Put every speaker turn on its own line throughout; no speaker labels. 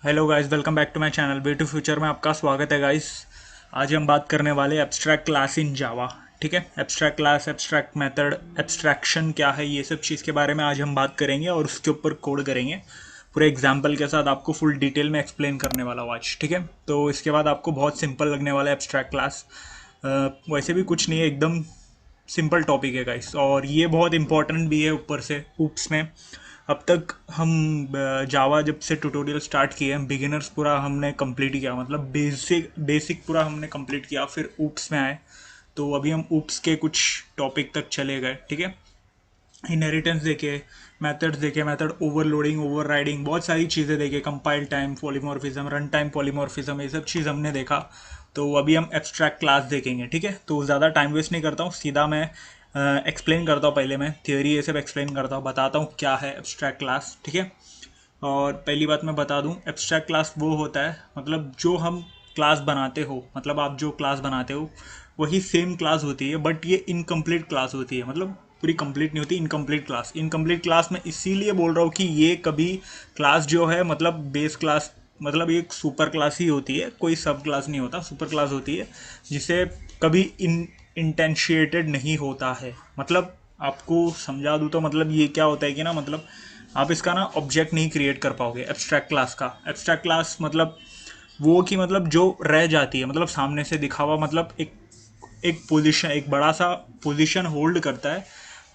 Hello guys, welcome back to my channel way to future में आपका स्वागत है गाइस। आज हम बात करने वाले एब्स्ट्रैक्ट क्लास इन जावा। ठीक है, abstract class, abstract method, abstraction क्या है, ये सब चीज़ के बारे में आज हम बात करेंगे और उसके ऊपर कोड करेंगे। पूरे एग्जाम्पल के साथ आपको फुल डिटेल में एक्सप्लेन करने वाला हूँ आज। ठीक है, तो इसके बाद आपको बहुत सिंपल लगने वाला है एब्स्ट्रैक्ट क्लास। वैसे भी कुछ नहीं है, एकदम सिंपल टॉपिक है गाइस, और ये बहुत इंपॉर्टेंट भी है ऊपर से ऊप्स में। अब तक हम जावा जब से ट्यूटोरियल स्टार्ट किए हैं, बिगिनर्स पूरा हमने कंप्लीट किया, मतलब बेसिक बेसिक पूरा हमने कंप्लीट किया, फिर ऊप्स में आए। तो अभी हम ऊप्स के कुछ टॉपिक तक चले गए। ठीक है, इनहेरिटेंस देखे, मेथड्स देखे, मेथड ओवरलोडिंग, ओवरराइडिंग, बहुत सारी चीज़ें देखे, compile time polymorphism, run time polymorphism, ये सब चीज़ हमने देखा। तो अभी हम एब्स्ट्रैक्ट क्लास देखेंगे। ठीक है, तो ज़्यादा टाइम वेस्ट नहीं करता हूँ, सीधा मैं एक्सप्लेन करता हूँ। पहले मैं थियोरी ये सब एक्सप्लेन करता हूँ, बताता हूँ क्या है एब्स्ट्रैक्ट क्लास। ठीक है, और पहली बात मैं बता दूं, एब्स्ट्रैक्ट क्लास वो होता है, मतलब जो हम क्लास बनाते हो, मतलब आप जो क्लास बनाते हो वही सेम क्लास होती है, बट ये इनकम्प्लीट क्लास होती है, मतलब पूरी कंप्लीट नहीं होती, इनकम्प्लीट क्लास। इनकम्प्लीट क्लास मैं इसीलिए बोल रहा हूँ कि ये कभी क्लास जो है, मतलब बेस क्लास, मतलब एक सुपर क्लास ही होती है, कोई सब क्लास नहीं होता, सुपर क्लास होती है, जिसे कभी इंटेंशिएटेड नहीं होता है। मतलब आपको समझा दूँ तो मतलब ये क्या होता है कि ना, मतलब आप इसका ना ऑब्जेक्ट नहीं क्रिएट कर पाओगे एब्स्ट्रैक्ट क्लास का। एब्स्ट्रैक्ट क्लास मतलब वो कि मतलब जो रह जाती है, मतलब सामने से दिखा हुआ, मतलब एक एक पोजीशन, एक बड़ा सा पोजीशन होल्ड करता है,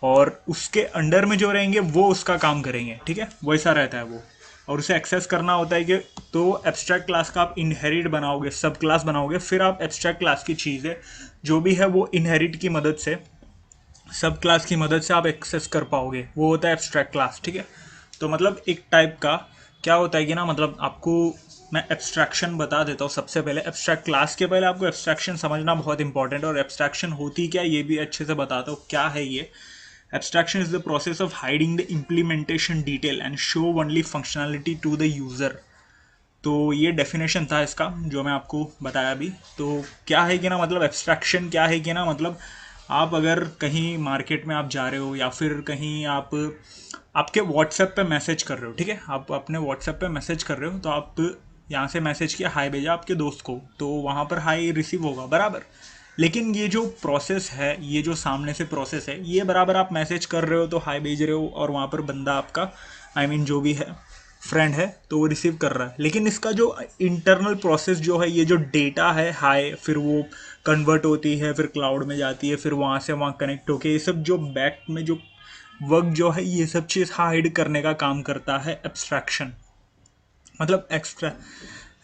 और उसके अंडर में जो रहेंगे वो उसका काम करेंगे। ठीक है, वैसा रहता है वो, और उसे एक्सेस करना होता है कि तो एब्स्ट्रैक्ट क्लास का आप इनहेरिट बनाओगे, सब क्लास बनाओगे, फिर आप एब्स्ट्रैक्ट क्लास की चीज़ें जो भी है वो इनहेरिट की मदद से, सब क्लास की मदद से आप एक्सेस कर पाओगे, वो होता है एब्स्ट्रैक्ट क्लास। ठीक है, तो मतलब एक टाइप का क्या होता है कि ना, मतलब आपको मैं एब्स्ट्रैक्शन बता देता हूँ सबसे पहले। एब्स्ट्रैक्ट क्लास के पहले आपको एब्स्ट्रैक्शन समझना बहुत इंपॉर्टेंट है, और एब्स्ट्रैक्शन होती क्या ये भी अच्छे से बताता हूँ क्या है ये। Abstraction is the process of hiding the implementation detail and show only functionality to the user. तो ये डेफिनेशन था इसका जो मैं आपको बताया अभी। तो क्या है कि ना, मतलब एब्स्ट्रैक्शन क्या है कि ना, मतलब आप अगर कहीं मार्केट में आप जा रहे हो, या फिर कहीं आप आपके व्हाट्सएप पे मैसेज कर रहे हो। ठीक है, आप अपने व्हाट्सएप पे मैसेज कर रहे हो, तो आप यहाँ से मैसेज किया, हाय भेजा आपके दोस्त को, तो वहाँ पर हाय रिसीव होगा बराबर। लेकिन ये जो प्रोसेस है, ये जो सामने से प्रोसेस है, ये बराबर आप मैसेज कर रहे हो तो हाय भेज रहे हो, और वहाँ पर बंदा आपका, आई मीन जो भी है फ्रेंड है, तो वो रिसीव कर रहा है। लेकिन इसका जो इंटरनल प्रोसेस जो है, ये जो डेटा है हाय, फिर वो कन्वर्ट होती है, फिर क्लाउड में जाती है, फिर वहाँ से वहाँ कनेक्ट होके, ये सब जो बैक में जो वर्क जो है, ये सब चीज़ हाइड करने का काम करता है एब्स्ट्रैक्शन, मतलब एक्स्ट्रा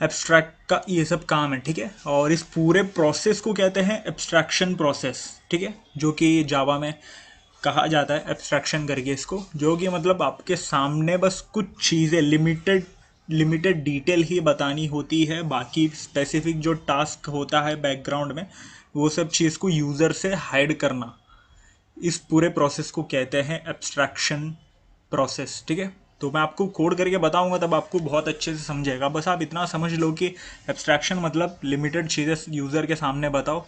एब्स्ट्रैक्ट का ये सब काम है। ठीक है, और इस पूरे प्रोसेस को कहते हैं एब्स्ट्रैक्शन प्रोसेस। ठीक है, जो कि जावा में कहा जाता है एब्स्ट्रैक्शन करके इसको, जो कि मतलब आपके सामने बस कुछ चीज़ें लिमिटेड लिमिटेड डिटेल ही बतानी होती है, बाकी स्पेसिफिक जो टास्क होता है बैकग्राउंड में, वो सब चीज़ को यूज़र से हाइड करना, इस पूरे प्रोसेस को कहते हैं एब्स्ट्रैक्शन प्रोसेस। ठीक है, तो मैं आपको कोड करके बताऊंगा, तब आपको बहुत अच्छे से समझेगा। बस आप इतना समझ लो कि एब्स्ट्रैक्शन मतलब लिमिटेड चीज़ें यूज़र के सामने बताओ,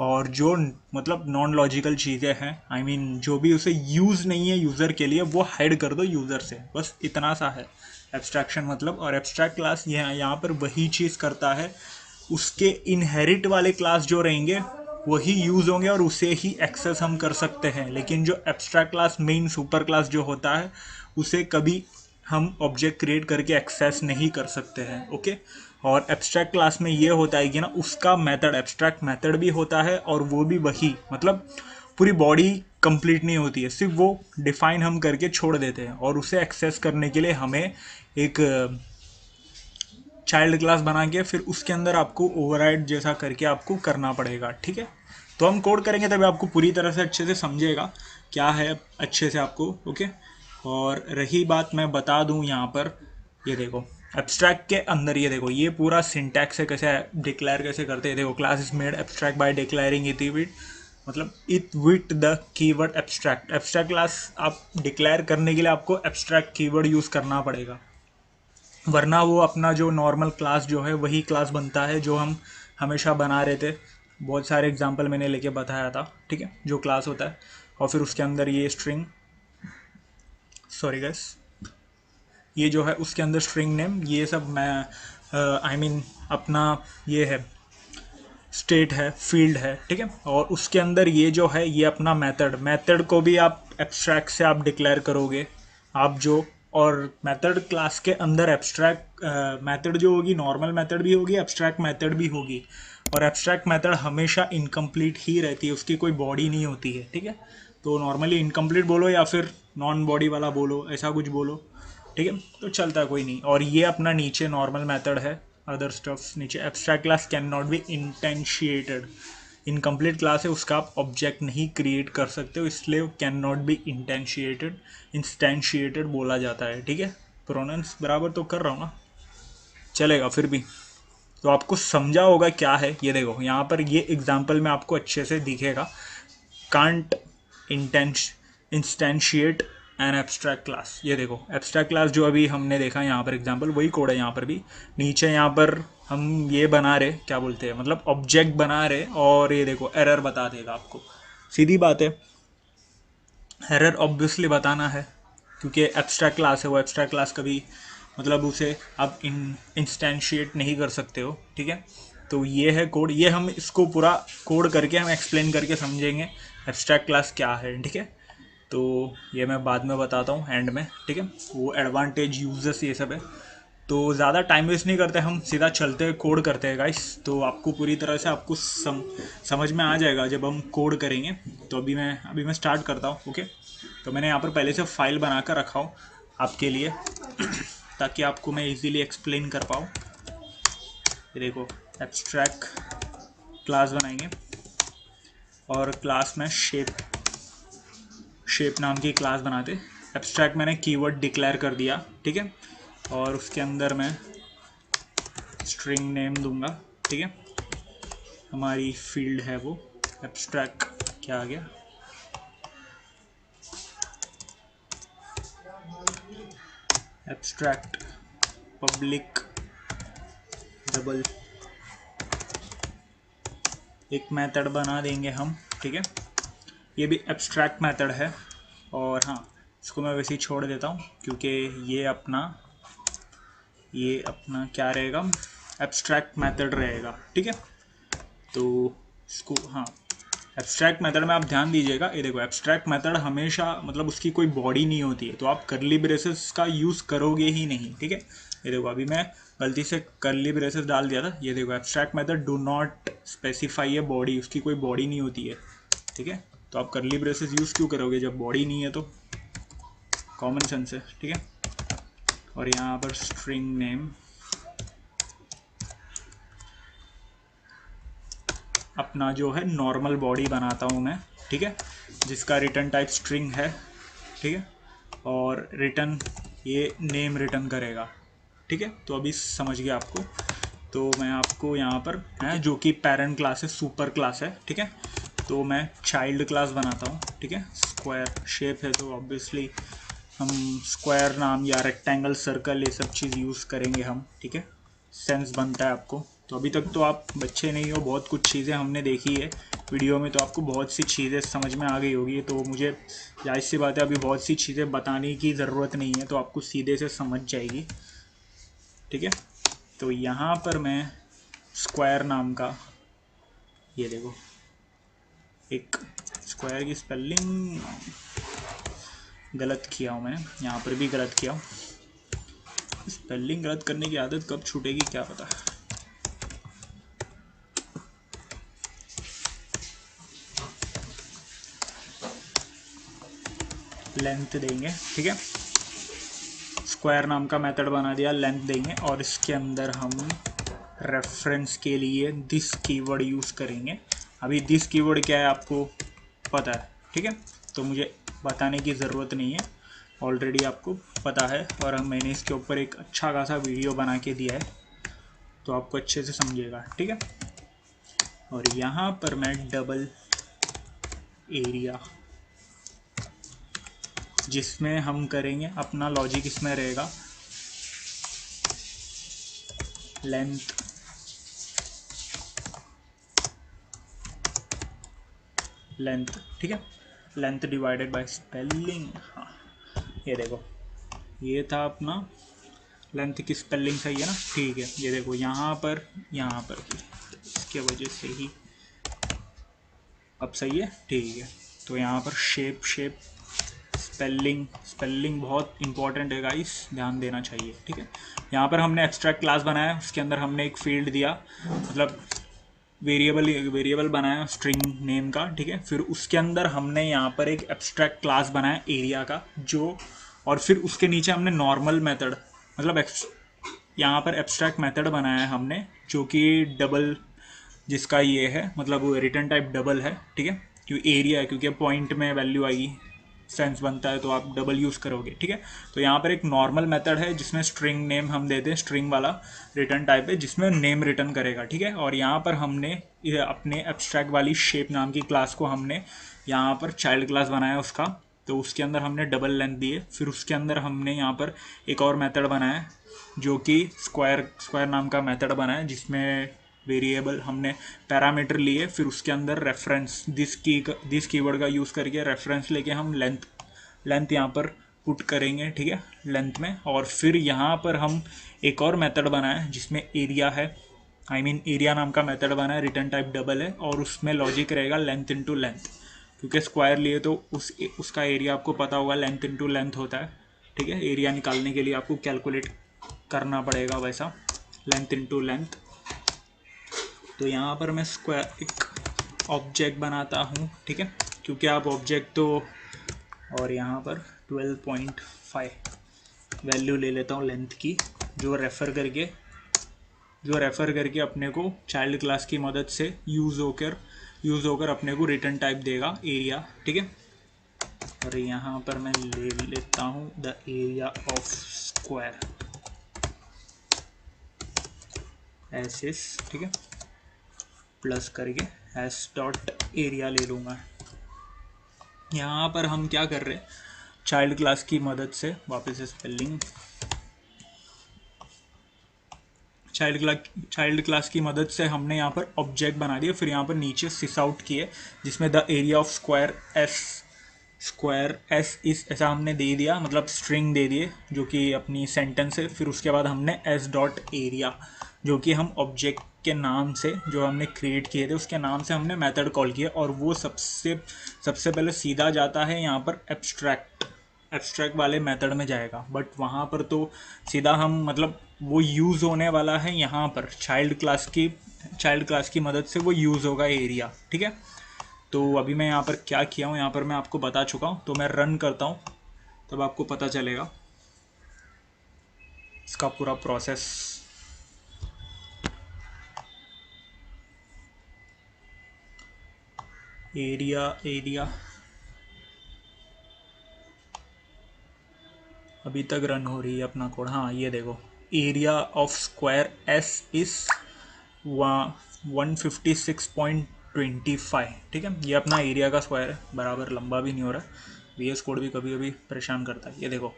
और जो मतलब नॉन लॉजिकल चीज़ें हैं, आई मीन जो भी उसे यूज़ नहीं है यूज़र के लिए, वो हाइड कर दो यूज़र से, बस इतना सा है एब्स्ट्रैक्शन मतलब। और एब्स्ट्रैक्ट क्लास ये यहाँ पर वही चीज़ करता है, उसके इनहेरिट वाले क्लास जो रहेंगे वही यूज़ होंगे, और उसे ही एक्सेस हम कर सकते हैं। लेकिन जो abstract class, main super class जो होता है, उसे कभी हम ऑब्जेक्ट क्रिएट करके एक्सेस नहीं कर सकते हैं। ओके, और एब्स्ट्रैक्ट क्लास में ये होता है कि ना, उसका मेथड, एब्स्ट्रैक्ट मेथड भी होता है, और वो भी वही, मतलब पूरी बॉडी कंप्लीट नहीं होती है, सिर्फ वो डिफाइन हम करके छोड़ देते हैं, और उसे एक्सेस करने के लिए हमें एक चाइल्ड क्लास बना के फिर उसके अंदर आपको ओवरराइड जैसा करके आपको करना पड़ेगा। ठीक है, तो हम कोड करेंगे तभी आपको पूरी तरह से अच्छे से समझेगा क्या है अच्छे से आपको। ओके, और रही बात, मैं बता दूं यहाँ पर, ये देखो एब्स्ट्रैक्ट के अंदर, ये देखो ये पूरा सिंटैक्स है, कैसे डिक्लेयर कैसे करते हैं। देखो, class is made abstract by declaring it with, मतलब it with the keyword abstract. Abstract class आप डिक्लेयर करने के लिए आपको एब्स्ट्रैक्ट कीवर्ड यूज़ करना पड़ेगा, वरना वो अपना जो नॉर्मल क्लास जो है वही क्लास बनता है जो हम हमेशा बना रहे थे। बहुत सारे एग्जांपल मैंने लेके बताया था। ठीक है, जो क्लास होता है, और फिर उसके अंदर ये स्ट्रिंग, सॉरी गैस, ये जो है उसके अंदर स्ट्रिंग नेम ये सब मैं आई मीन अपना ये है स्टेट है, फील्ड है, ठीक है। और उसके अंदर ये जो है ये अपना मेथड को भी आप एब्स्ट्रैक्ट से आप डिक्लेयर करोगे आप जो। और मेथड क्लास के अंदर एब्स्ट्रैक्ट मेथड जो होगी नॉर्मल मेथड भी होगी, एब्स्ट्रैक्ट मेथड भी होगी। और एब्स्ट्रैक्ट मेथड हमेशा इनकम्प्लीट ही रहती है, उसकी कोई बॉडी नहीं होती है, ठीक है। तो नॉर्मली इनकम्प्लीट बोलो या फिर नॉन बॉडी वाला बोलो, ऐसा कुछ बोलो, ठीक है, तो चलता है, कोई नहीं। और ये अपना नीचे नॉर्मल मेथड है, अदर स्टफ्स नीचे। Abstract class can not be instantiated, incomplete class है उसका आप ऑब्जेक्ट नहीं क्रिएट कर सकते हो, इसलिए कैन नॉट बी इंटेंशिएटेड, इंस्टेंशिएटेड बोला जाता है, ठीक है। प्रोनाउंस बराबर तो कर रहा हूँ ना, चलेगा फिर भी। तो आपको समझा होगा क्या है ये, देखो यहाँ पर ये एग्जाम्पल में आपको अच्छे से दिखेगा। Can't instantiate an abstract class, ये देखो एब्स्ट्रैक्ट क्लास जो अभी हमने देखा यहाँ पर एग्जांपल, वही कोड है यहाँ पर भी। नीचे यहाँ पर हम ये बना रहे, क्या बोलते हैं, मतलब ऑब्जेक्ट बना रहे, और ये देखो एरर बता देगा आपको, सीधी बात है। एरर ऑब्वियसली बताना है क्योंकि एब्स्ट्रैक्ट क्लास है, वो एब्स्ट्रैक्ट क्लास कभी मतलब उसे आप इंस्टेंशिएट नहीं कर सकते हो, ठीक है। तो ये है कोड, ये हम इसको पूरा कोड करके हम एक्सप्लेन करके समझेंगे एब्स्ट्रैक्ट क्लास क्या है, ठीक है। तो ये मैं बाद में बताता हूँ एंड में, ठीक है, वो एडवांटेज यूजेस ये सब है। तो ज़्यादा टाइम वेस्ट नहीं करते, हम सीधा चलते कोड करते हैं गाइस। तो आपको पूरी तरह से आपको समझ में आ जाएगा जब हम कोड करेंगे। तो अभी मैं स्टार्ट करता हूँ, ओके। तो मैंने यहाँ पर पहले से फाइल बना कर रखा हूँ आपके लिए ताकि आपको मैं इजीली एक्सप्लेन कर पाऊँ। ये देखो एब्स्ट्रैक्ट क्लास बनाएंगे और क्लास में शेप नाम की क्लास बनाते। एब्स्ट्रैक्ट मैंने कीवर्ड डिक्लेयर कर दिया, ठीक है। और उसके अंदर मैं स्ट्रिंग नेम दूंगा, ठीक है। हमारी फील्ड है वो एब्स्ट्रैक्ट, क्या आ गया, एब्स्ट्रैक्ट पब्लिक डबल, एक मेथड बना देंगे हम, ठीक है। ये भी एब्स्ट्रैक्ट मेथड है। और हाँ, इसको मैं वैसे ही छोड़ देता हूँ क्योंकि ये अपना क्या रहेगा, एब्स्ट्रैक्ट मेथड रहेगा, ठीक है। तो इसको हाँ, एब्स्ट्रैक्ट मेथड में आप ध्यान दीजिएगा, ये देखो एब्स्ट्रैक्ट मेथड हमेशा मतलब उसकी कोई बॉडी नहीं होती है, तो आप करली ब्रेसेस का यूज़ करोगे ही नहीं, ठीक है। ये देखो अभी मैं गलती से करली ब्रेसेस डाल दिया था, ये देखो abstract method do not specify a body, उसकी कोई बॉडी नहीं होती है, ठीक है। तो आप करली ब्रेसेस यूज़ क्यों करोगे जब बॉडी नहीं है, तो कॉमन सेंस है, ठीक है। और यहाँ पर स्ट्रिंग नेम अपना जो है नॉर्मल बॉडी बनाता हूँ मैं, ठीक है, जिसका रिटर्न टाइप स्ट्रिंग है, ठीक है। और रिटर्न ये नेम रिटर्न करेगा, ठीक है। तो अभी समझ गया आपको। तो मैं आपको यहाँ पर है जो कि पेरेंट क्लास है, सुपर क्लास है, ठीक है। तो मैं चाइल्ड क्लास बनाता हूँ, ठीक है। स्क्वायर शेप है तो ऑब्वियसली हम स्क्वायर नाम या रेक्टेंगल सर्कल ये सब चीज़ यूज़ करेंगे हम, ठीक है। सेंस बनता है आपको। तो अभी तक तो आप बच्चे नहीं हो, बहुत कुछ चीज़ें हमने देखी है वीडियो में, तो आपको बहुत सी चीज़ें समझ में आ गई होगी। तो मुझे जाहिर सी बात है अभी बहुत सी चीज़ें बताने की ज़रूरत नहीं है, तो आपको सीधे से समझ जाएगी, ठीक है। तो यहाँ पर मैं स्क्वायर नाम का, ये देखो एक स्क्वायर की स्पेलिंग गलत किया हूँ मैंने, यहाँ पर भी गलत किया हूँ। स्पेलिंग गलत करने की आदत कब छूटेगी क्या पता। लेंथ देंगे, ठीक है। स्क्वायर नाम का मेथड बना दिया, लेंथ देंगे और इसके अंदर हम रेफरेंस के लिए दिस कीवर्ड यूज़ करेंगे। अभी दिस कीवर्ड क्या है आपको पता है, ठीक है। तो मुझे बताने की ज़रूरत नहीं है, ऑलरेडी आपको पता है। और मैंने इसके ऊपर एक अच्छा खासा वीडियो बना के दिया है, तो आपको अच्छे से समझिएगा, ठीक है। और यहाँ पर मैं डबल एरिया, जिसमें हम करेंगे अपना लॉजिक, इसमें रहेगा लेंथ, ठीक है। लेंथ डिवाइडेड बाय स्पेलिंग, हाँ ये देखो ये था अपना लेंथ की स्पेलिंग सही है ना? ठीक है, ये देखो यहाँ पर इसके वजह से ही अब सही है। ठीक है, तो यहाँ पर शेप स्पेलिंग बहुत इंपॉर्टेंट है गाइस, ध्यान देना चाहिए। ठीक है, यहाँ पर हमने एब्स्ट्रैक्ट क्लास बनाया, उसके अंदर हमने एक फील्ड दिया, मतलब वेरिएबल बनाया स्ट्रिंग नेम का। ठीक है, फिर उसके अंदर हमने यहाँ पर एक एब्स्ट्रैक्ट क्लास बनाया एरिया का, जो और फिर उसके नीचे हमने नॉर्मल मेथड, मतलब यहाँ पर एब्स्ट्रैक्ट मेथड बनाया है हमने, जो कि डबल, जिसका ये है मतलब रिटर्न टाइप डबल है। ठीक है, क्योंकि एरिया है, क्योंकि पॉइंट में वैल्यू आएगी, सेंस बनता है तो आप डबल यूज़ करोगे। ठीक है, तो यहाँ पर एक नॉर्मल मेथड है जिसमें स्ट्रिंग नेम हम देते हैं, स्ट्रिंग वाला रिटर्न टाइप है जिसमें नेम रिटर्न करेगा। ठीक है, और यहाँ पर हमने अपने एब्स्ट्रैक्ट वाली शेप नाम की क्लास को हमने यहाँ पर चाइल्ड क्लास बनाया उसका, तो उसके अंदर हमने डबल लेंथ दिए। फिर उसके अंदर हमने यहाँ पर एक और मेथड बनाया जो कि स्क्वायर नाम का मेथड बनाया, जिसमें वेरिएबल हमने पैरामीटर लिए, फिर उसके अंदर रेफरेंस दिस कीवर्ड का यूज़ करके रेफरेंस लेके हम लेंथ यहाँ पर पुट करेंगे। ठीक है, लेंथ में, और फिर यहाँ पर हम एक और मेथड बनाए जिसमें एरिया है, एरिया नाम का मेथड बनाया, रिटर्न टाइप डबल है, और उसमें लॉजिक रहेगा लेंथ इनटू लेंथ, क्योंकि स्क्वायर लिए तो उसका एरिया आपको पता होगा लेंथ इनटू लेंथ होता है। ठीक है, एरिया निकालने के लिए आपको कैलकुलेट करना पड़ेगा वैसा, लेंथ इनटू लेंथ। तो यहाँ पर मैं स्क्वायर एक ऑब्जेक्ट बनाता हूँ। ठीक है, क्योंकि आप ऑब्जेक्ट तो, और यहाँ पर 12.5 वैल्यू ले लेता हूँ लेंथ की, जो रेफ़र करके अपने को चाइल्ड क्लास की मदद से यूज़ होकर अपने को रिटर्न टाइप देगा एरिया। ठीक है, और यहाँ पर मैं ले लेता हूँ the area of square S. ठीक है, प्लस करके एस डॉट एरिया ले लूँगा। यहाँ पर हम क्या कर रहे हैं, चाइल्ड क्लास की मदद से, वापस से स्पेलिंग, चाइल्ड क्लास की मदद से हमने यहाँ पर ऑब्जेक्ट बना दिया, फिर यहाँ पर नीचे सिस आउट किए, जिसमें the area of square S इस ऐसा हमने दे दिया, मतलब स्ट्रिंग दे दिए जो कि अपनी सेंटेंस है। फिर उसके बाद हमने एस डॉट एरिया, जो कि हम ऑब्जेक्ट के नाम से, जो हमने क्रिएट किए थे उसके नाम से हमने मेथड कॉल किया, और वो सबसे पहले सीधा जाता है यहाँ पर एब्स्ट्रैक्ट वाले मेथड में जाएगा। बट वहाँ पर तो सीधा हम, मतलब वो यूज़ होने वाला है यहाँ पर चाइल्ड क्लास की मदद से वो यूज़ होगा एरिया। ठीक है, तो अभी मैं यहाँ पर क्या किया हूँ, यहाँ पर मैं आपको बता चुका हूँ, तो मैं रन करता हूँ तब आपको पता चलेगा इसका पूरा प्रोसेस। एरिया अभी तक रन हो रही है अपना कोड। हाँ, ये देखो, एरिया ऑफ स्क्वायर एस इस 156.25। ठीक है, ये अपना एरिया का स्क्वायर है, बराबर लंबा भी नहीं हो रहा। VS कोड भी कभी कभी परेशान करता है। ये देखो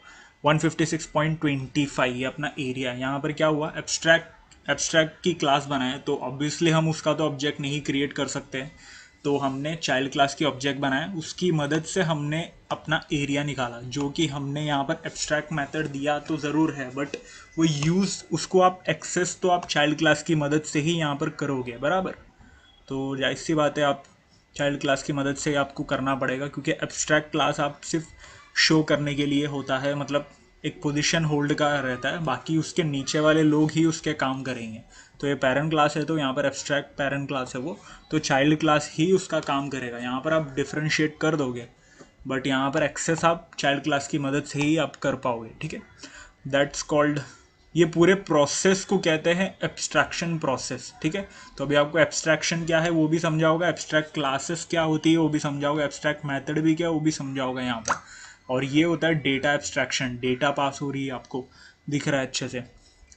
156.25 ये अपना एरिया है। यहाँ पर क्या हुआ, एब्स्ट्रैक्ट की क्लास बनाए, तो ऑब्वियसली हम उसका तो ऑब्जेक्ट नहीं क्रिएट कर सकते हैं, तो हमने चाइल्ड क्लास की ऑब्जेक्ट बनाया, उसकी मदद से हमने अपना एरिया निकाला, जो कि हमने यहाँ पर एब्स्ट्रैक्ट मेथड दिया तो ज़रूर है, बट वो यूज़, उसको आप एक्सेस तो आप चाइल्ड क्लास की मदद से ही यहाँ पर करोगे, बराबर। तो जाहिर सी बात है, आप चाइल्ड क्लास की मदद से आपको करना पड़ेगा, क्योंकि एब्स्ट्रैक्ट क्लास आप सिर्फ शो करने के लिए होता है, मतलब एक पोजीशन होल्ड का रहता है, बाकी उसके नीचे वाले लोग ही उसके काम करेंगे। तो ये पेरेंट क्लास है, तो यहाँ पर एब्स्ट्रैक्ट पेरेंट क्लास है वो, तो चाइल्ड क्लास ही उसका काम करेगा। यहाँ पर आप डिफ्रेंशिएट कर दोगे, बट यहाँ पर एक्सेस आप चाइल्ड क्लास की मदद से ही आप कर पाओगे। ठीक है, दैट्स कॉल्ड, ये पूरे प्रोसेस को कहते हैं एब्स्ट्रैक्शन प्रोसेस। ठीक है, तो अभी आपको एब्स्ट्रैक्शन क्या है वो भी समझा होगा, एब्स्ट्रैक्ट क्लासेस क्या होती है वो भी समझा होगा, एब्स्ट्रैक्ट मेथड भी क्या है वो भी समझा होगा यहाँ पर। और ये होता है डेटा एब्स्ट्रैक्शन, डेटा पास हो रही है, आपको दिख रहा है अच्छे से।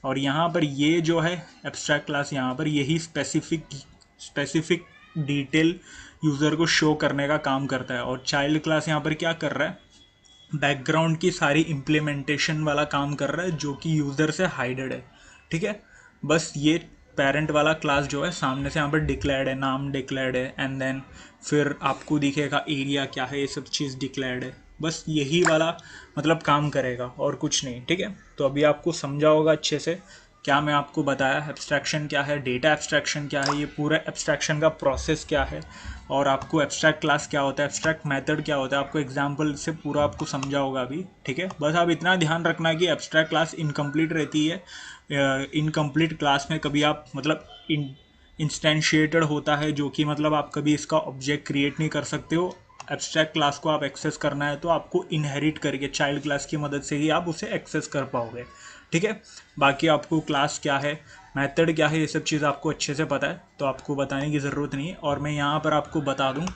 और यहाँ पर ये जो है एब्स्ट्रैक्ट क्लास, यहाँ पर यही स्पेसिफिक डिटेल यूज़र को शो करने का काम करता है। और चाइल्ड क्लास यहाँ पर क्या कर रहा है, बैकग्राउंड की सारी इम्प्लीमेंटेशन वाला काम कर रहा है, जो कि यूज़र से हाइडेड है। ठीक है, बस ये पेरेंट वाला क्लास जो है सामने से यहाँ पर डिक्लेयर्ड है, नाम डिक्लेयर्ड है, एंड देन फिर आपको दिखेगा एरिया क्या है, ये सब चीज़ डिक्लेयर्ड है, बस यही वाला मतलब काम करेगा और कुछ नहीं, ठीक है। तो अभी आपको समझा होगा अच्छे से क्या मैं आपको बताया, एब्स्ट्रैक्शन क्या है, डेटा एब्स्ट्रैक्शन क्या है, ये पूरा एब्स्ट्रैक्शन का प्रोसेस क्या है, और आपको एब्स्ट्रैक्ट क्लास क्या होता है, एब्स्ट्रैक्ट मेथड क्या होता है, आपको एग्जांपल से पूरा आपको समझा होगा अभी, ठीक है। बस आप इतना ध्यान रखना कि एब्स्ट्रैक्ट क्लास इनकम्प्लीट रहती है। इनकम्प्लीट क्लास में कभी आप मतलब इंस्टेंशिएटेड होता है, जो कि मतलब आप कभी इसका ऑब्जेक्ट क्रिएट नहीं कर सकते हो। एब्स्ट्रैक्ट क्लास को आप एक्सेस करना है तो आपको इनहेरिट करके चाइल्ड क्लास की मदद से ही आप उसे एक्सेस कर पाओगे, ठीक है। बाकी आपको क्लास क्या है, मेथड क्या है, ये सब चीज़ आपको अच्छे से पता है, तो आपको बताने की ज़रूरत नहीं है। और मैं यहाँ पर आपको बता दूँ,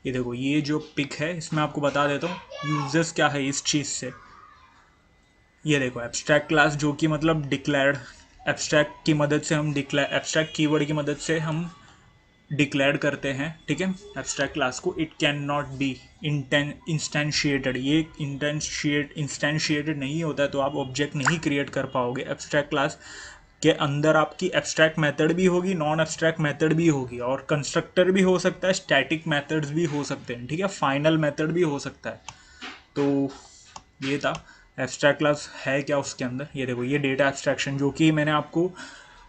ये देखो ये जो पिक है इसमें आपको बता देता हूँ यूजेस क्या है इस चीज़ से। ये देखो एब्स्ट्रैक्ट क्लास जो कि मतलब डिक्लेयर्ड, एब्स्ट्रैक्ट की मदद से हम डिक्लेयर, एब्स्ट्रैक्ट कीवर्ड की मदद से हम डिक्लेयर करते हैं, ठीक है, एब्स्ट्रैक्ट क्लास को। इट कैन नॉट बी इंस्टेंशिएटेड, ये इंस्टेंशिएटेड नहीं होता है तो आप ऑब्जेक्ट नहीं क्रिएट कर पाओगे। एब्स्ट्रैक्ट क्लास के अंदर आपकी एब्स्ट्रैक्ट मेथड भी होगी, नॉन एब्स्ट्रैक्ट मेथड भी होगी, और कंस्ट्रक्टर भी हो सकता है, स्टैटिक मेथड्स भी हो सकते हैं, ठीक है, फाइनल मेथड भी हो सकता है। तो ये था एब्स्ट्रैक्ट क्लास है क्या उसके अंदर। ये देखो ये डेटा एब्स्ट्रैक्शन जो कि मैंने आपको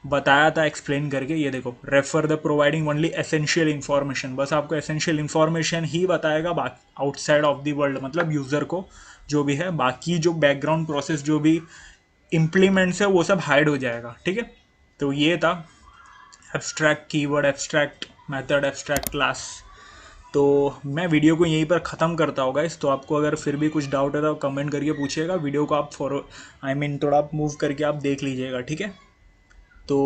बताया था एक्सप्लेन करके, ये देखो refer the providing only essential information, बस आपको एसेंशियल इन्फॉर्मेशन ही बताएगा, बाकी आउटसाइड ऑफ द वर्ल्ड मतलब यूज़र को जो भी है, बाकी जो बैकग्राउंड प्रोसेस जो भी इम्प्लीमेंट्स है वो सब हाइड हो जाएगा, ठीक है। तो ये था abstract keyword, abstract method, abstract class. तो मैं वीडियो को यहीं पर ख़त्म करता होगा इस। तो आपको अगर फिर भी कुछ डाउट है तो कमेंट करके पूछिएगा, वीडियो को आप फॉरो थोड़ा आप मूव करके आप देख लीजिएगा, ठीक है। तो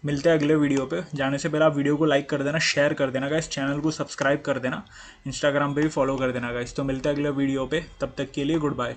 मिलते हैं अगले वीडियो पे। जाने से पहले आप वीडियो को लाइक कर देना, शेयर कर देना गाइस, चैनल को सब्सक्राइब कर देना, इंस्टाग्राम पे भी फॉलो कर देना गाइस। तो मिलते हैं अगले वीडियो पे, तब तक के लिए गुड बाय।